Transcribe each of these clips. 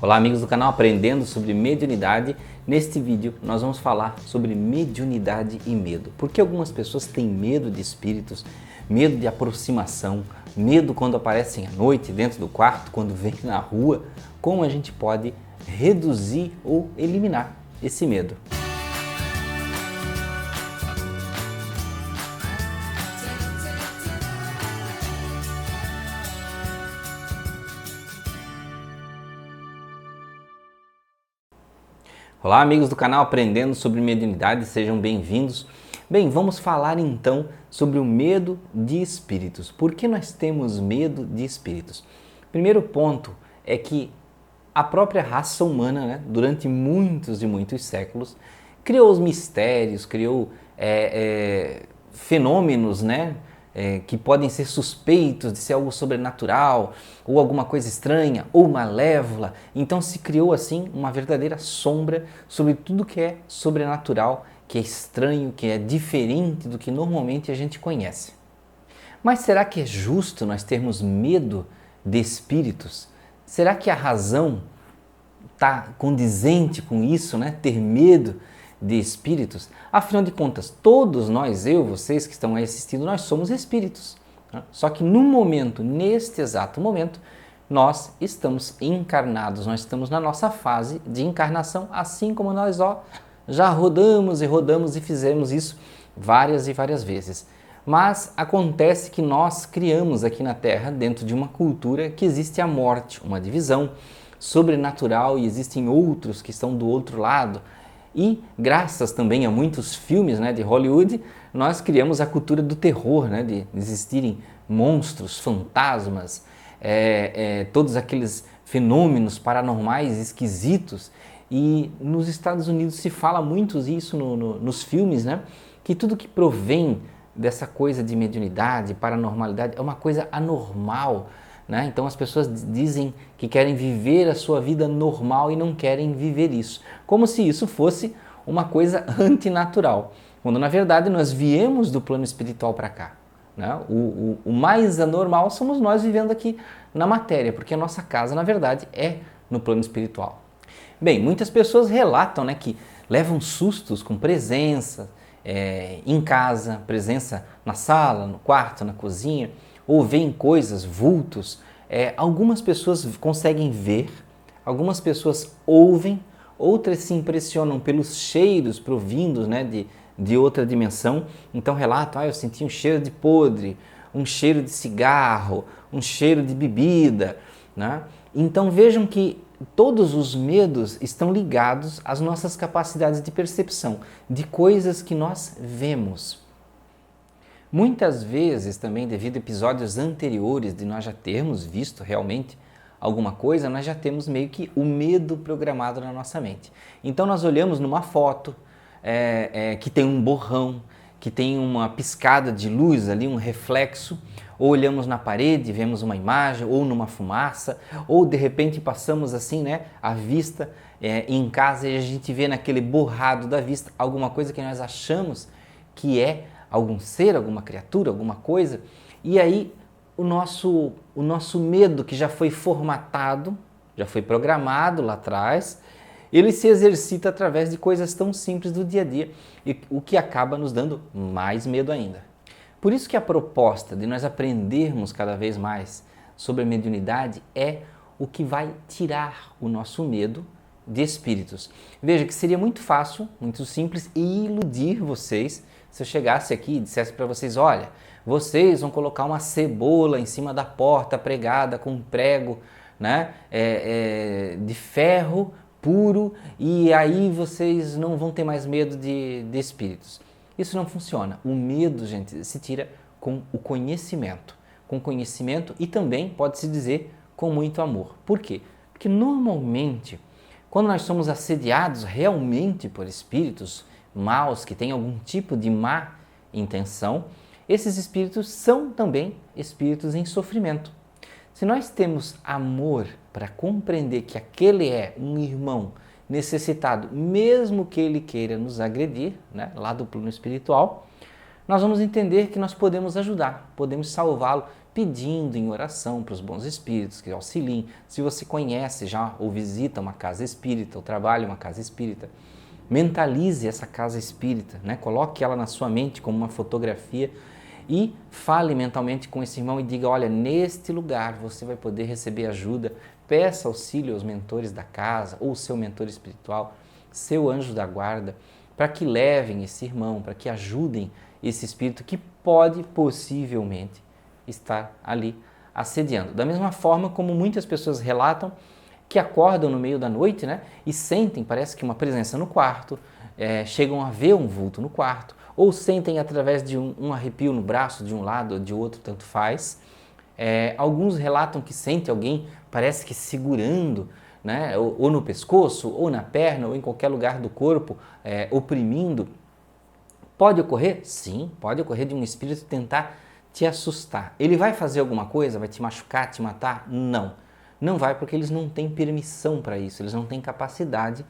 Olá amigos do canal Aprendendo sobre Mediunidade. Neste vídeo nós vamos falar sobre mediunidade e medo. Por que algumas pessoas têm medo de espíritos, medo de aproximação, medo quando aparecem à noite dentro do quarto, quando vêm na rua? Como a gente pode reduzir ou eliminar esse medo? Olá amigos do canal Aprendendo sobre Mediunidade, sejam bem-vindos. Bem, vamos falar então sobre o medo de espíritos. Por que nós temos medo de espíritos? Primeiro ponto é que a própria raça humana, né, durante muitos e muitos séculos, criou os mistérios, criou fenômenos, né, que podem ser suspeitos de ser algo sobrenatural, ou alguma coisa estranha, ou malévola. Então se criou assim uma verdadeira sombra sobre tudo que é sobrenatural, que é estranho, que é diferente do que normalmente a gente conhece. Mas será que é justo nós termos medo de espíritos? Será que a razão está condizente com isso, né? Ter medo de espíritos? Afinal de contas, todos nós, eu, vocês que estão aí assistindo, nós somos espíritos. Né? Só que no momento, neste exato momento, nós estamos encarnados, nós estamos na nossa fase de encarnação, assim como nós já rodamos e fizemos isso várias e várias vezes. Mas acontece que nós criamos aqui na Terra, dentro de uma cultura, que existe a morte, uma divisão sobrenatural, e existem outros que estão do outro lado. E graças também a muitos filmes, né, de Hollywood, nós criamos a cultura do terror, né, de existirem monstros, fantasmas, todos aqueles fenômenos paranormais esquisitos. E nos Estados Unidos se fala muito isso nos filmes, né, que tudo que provém dessa coisa de mediunidade, paranormalidade, é uma coisa anormal. Né? Então as pessoas dizem que querem viver a sua vida normal e não querem viver isso, como se isso fosse uma coisa antinatural, quando na verdade nós viemos do plano espiritual para cá. Né? O mais anormal somos nós vivendo aqui na matéria, porque a nossa casa na verdade é no plano espiritual. Bem, muitas pessoas relatam, né, que levam sustos com presença em casa, presença na sala, no quarto, na cozinha, ou veem coisas, vultos. Algumas pessoas conseguem ver, algumas pessoas ouvem, outras se impressionam pelos cheiros provindos, né, de outra dimensão. Então relatam, eu senti um cheiro de podre, um cheiro de cigarro, um cheiro de bebida. Né? Então vejam que todos os medos estão ligados às nossas capacidades de percepção, de coisas que nós vemos. Muitas vezes também, devido a episódios anteriores de nós já termos visto realmente alguma coisa, nós já temos meio que o medo programado na nossa mente. Então nós olhamos numa foto que tem um borrão, que tem uma piscada de luz ali, um reflexo, ou olhamos na parede, vemos uma imagem, ou numa fumaça, ou de repente passamos assim, né, a vista em casa e a gente vê naquele borrado da vista alguma coisa que nós achamos que é algum ser, alguma criatura, alguma coisa, e aí o nosso medo, que já foi formatado, já foi programado lá atrás, ele se exercita através de coisas tão simples do dia a dia, e o que acaba nos dando mais medo ainda. Por isso que a proposta de nós aprendermos cada vez mais sobre a mediunidade é o que vai tirar o nosso medo de espíritos. Veja que seria muito fácil, muito simples e iludir vocês se eu chegasse aqui e dissesse para vocês, olha, vocês vão colocar uma cebola em cima da porta pregada com um prego, né, de ferro puro, e aí vocês não vão ter mais medo de espíritos. Isso não funciona. O medo, gente, se tira com o conhecimento. Com conhecimento e também, pode-se dizer, com muito amor. Por quê? Porque normalmente, quando nós somos assediados realmente por espíritos maus, que têm algum tipo de má intenção, esses espíritos são também espíritos em sofrimento. Se nós temos amor para compreender que aquele é um irmão necessitado, mesmo que ele queira nos agredir, né, lá do plano espiritual, nós vamos entender que nós podemos ajudar, podemos salvá-lo pedindo em oração para os bons espíritos que auxiliem. Se você conhece já ou visita uma casa espírita ou trabalha em uma casa espírita, mentalize essa casa espírita, né? Coloque ela na sua mente como uma fotografia e fale mentalmente com esse irmão e diga, olha, neste lugar você vai poder receber ajuda, peça auxílio aos mentores da casa ou seu mentor espiritual, seu anjo da guarda, para que levem esse irmão, para que ajudem esse espírito que pode possivelmente estar ali assediando. Da mesma forma como muitas pessoas relatam que acordam no meio da noite, né, e sentem, parece que uma presença no quarto, chegam a ver um vulto no quarto, ou sentem através de um arrepio no braço de um lado ou de outro, tanto faz. Alguns relatam que sentem alguém, parece que segurando, né, ou no pescoço, ou na perna, ou em qualquer lugar do corpo, oprimindo. Pode ocorrer? Sim, pode ocorrer de um espírito tentar te assustar. Ele vai fazer alguma coisa? Vai te machucar, te matar? Não. Não vai, porque eles não têm permissão para isso, eles não têm capacidade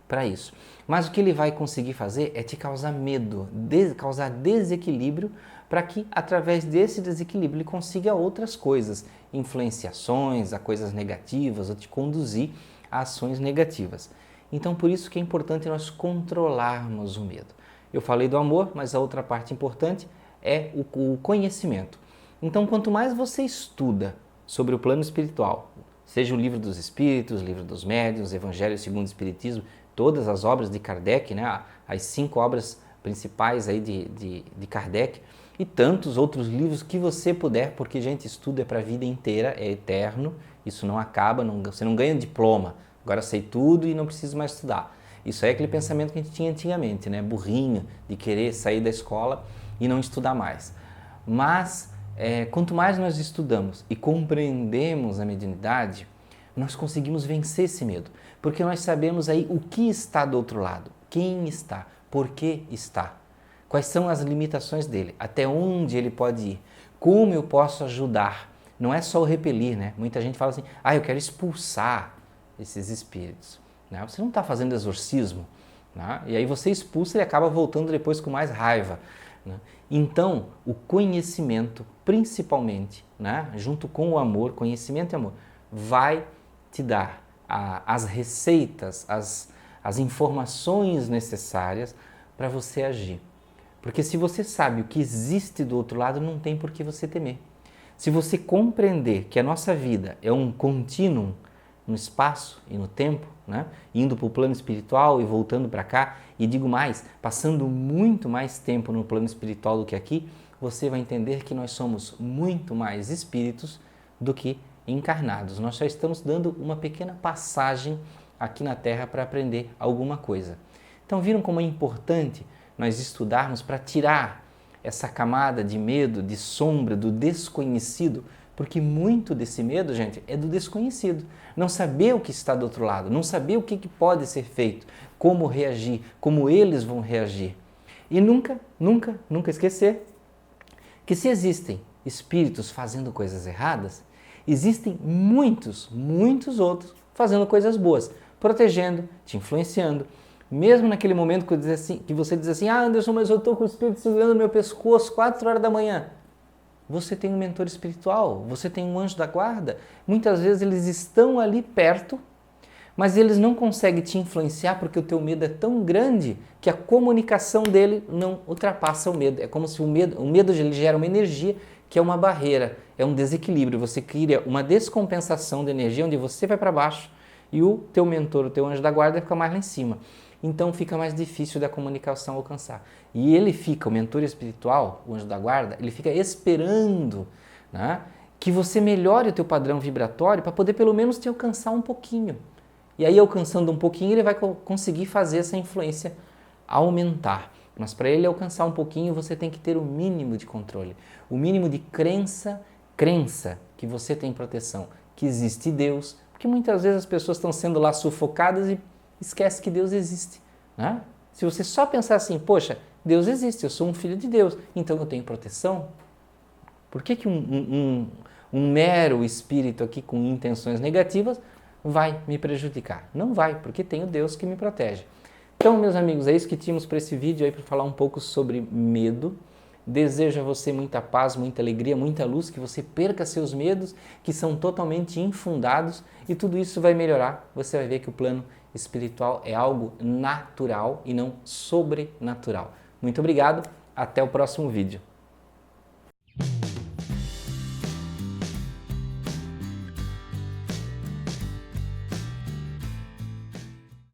para isso. Mas o que ele vai conseguir fazer é te causar medo, causar desequilíbrio, para que através desse desequilíbrio ele consiga outras coisas, influenciações a coisas negativas ou te conduzir a ações negativas. Então por isso que é importante nós controlarmos o medo. Eu falei do amor, mas a outra parte importante é o conhecimento. Então quanto mais você estuda sobre o plano espiritual, seja o Livro dos Espíritos, o Livro dos Médiuns, Evangelho segundo o Espiritismo, todas as obras de Kardec, né? As 5 obras principais aí de Kardec e tantos outros livros que você puder, porque, gente, estudo é para a vida inteira, é eterno, isso não acaba, você não ganha diploma, agora sei tudo e não preciso mais estudar. Isso é aquele pensamento que a gente tinha antigamente, né? Burrinho, de querer sair da escola e não estudar mais. Mas quanto mais nós estudamos e compreendemos a mediunidade, nós conseguimos vencer esse medo, porque nós sabemos aí o que está do outro lado, quem está, por que está, quais são as limitações dele, até onde ele pode ir, como eu posso ajudar. Não é só o repelir, né? Muita gente fala assim, eu quero expulsar esses espíritos. Né? Você não está fazendo exorcismo, né? E aí você expulsa e ele acaba voltando depois com mais raiva. Né? Então, o conhecimento, principalmente, né? Junto com o amor, conhecimento e amor, vai te dar as receitas, as informações necessárias para você agir. Porque se você sabe o que existe do outro lado, não tem por que você temer. Se você compreender que a nossa vida é um contínuo no espaço e no tempo, né? Indo para o plano espiritual e voltando para cá, e digo mais, passando muito mais tempo no plano espiritual do que aqui, você vai entender que nós somos muito mais espíritos do que encarnados. Nós só estamos dando uma pequena passagem aqui na Terra para aprender alguma coisa. Então viram como é importante nós estudarmos para tirar essa camada de medo, de sombra, do desconhecido, porque muito desse medo, gente, é do desconhecido. Não saber o que está do outro lado, não saber o que pode ser feito, como reagir, como eles vão reagir. E nunca, nunca, nunca esquecer que se existem espíritos fazendo coisas erradas, existem muitos, muitos outros fazendo coisas boas, protegendo, te influenciando. Mesmo naquele momento que você diz assim, Anderson, mas eu estou com o espírito segurando meu pescoço 4 horas da manhã. Você tem um mentor espiritual, você tem um anjo da guarda. Muitas vezes eles estão ali perto, mas eles não conseguem te influenciar porque o teu medo é tão grande que a comunicação dele não ultrapassa o medo. É como se o medo ele gera uma energia que é uma barreira, é um desequilíbrio. Você cria uma descompensação de energia onde você vai para baixo e o teu mentor, o teu anjo da guarda fica mais lá em cima. Então fica mais difícil da comunicação alcançar. E ele fica, o mentor espiritual, o anjo da guarda, ele fica esperando, né, que você melhore o teu padrão vibratório para poder pelo menos te alcançar um pouquinho. E aí alcançando um pouquinho ele vai conseguir fazer essa influência aumentar. Mas para ele alcançar um pouquinho você tem que ter o mínimo de controle, o mínimo de crença que você tem proteção, que existe Deus, porque muitas vezes as pessoas estão sendo lá sufocadas e esquece que Deus existe, né? Se você só pensar assim, poxa, Deus existe, eu sou um filho de Deus, então eu tenho proteção. Por que um mero espírito aqui com intenções negativas vai me prejudicar? Não vai, porque tem o Deus que me protege. Então, meus amigos, é isso que tínhamos para esse vídeo aí, para falar um pouco sobre medo. Desejo a você muita paz, muita alegria, muita luz, que você perca seus medos, que são totalmente infundados, e tudo isso vai melhorar. Você vai ver que o plano espiritual é algo natural e não sobrenatural. Muito obrigado, até o próximo vídeo.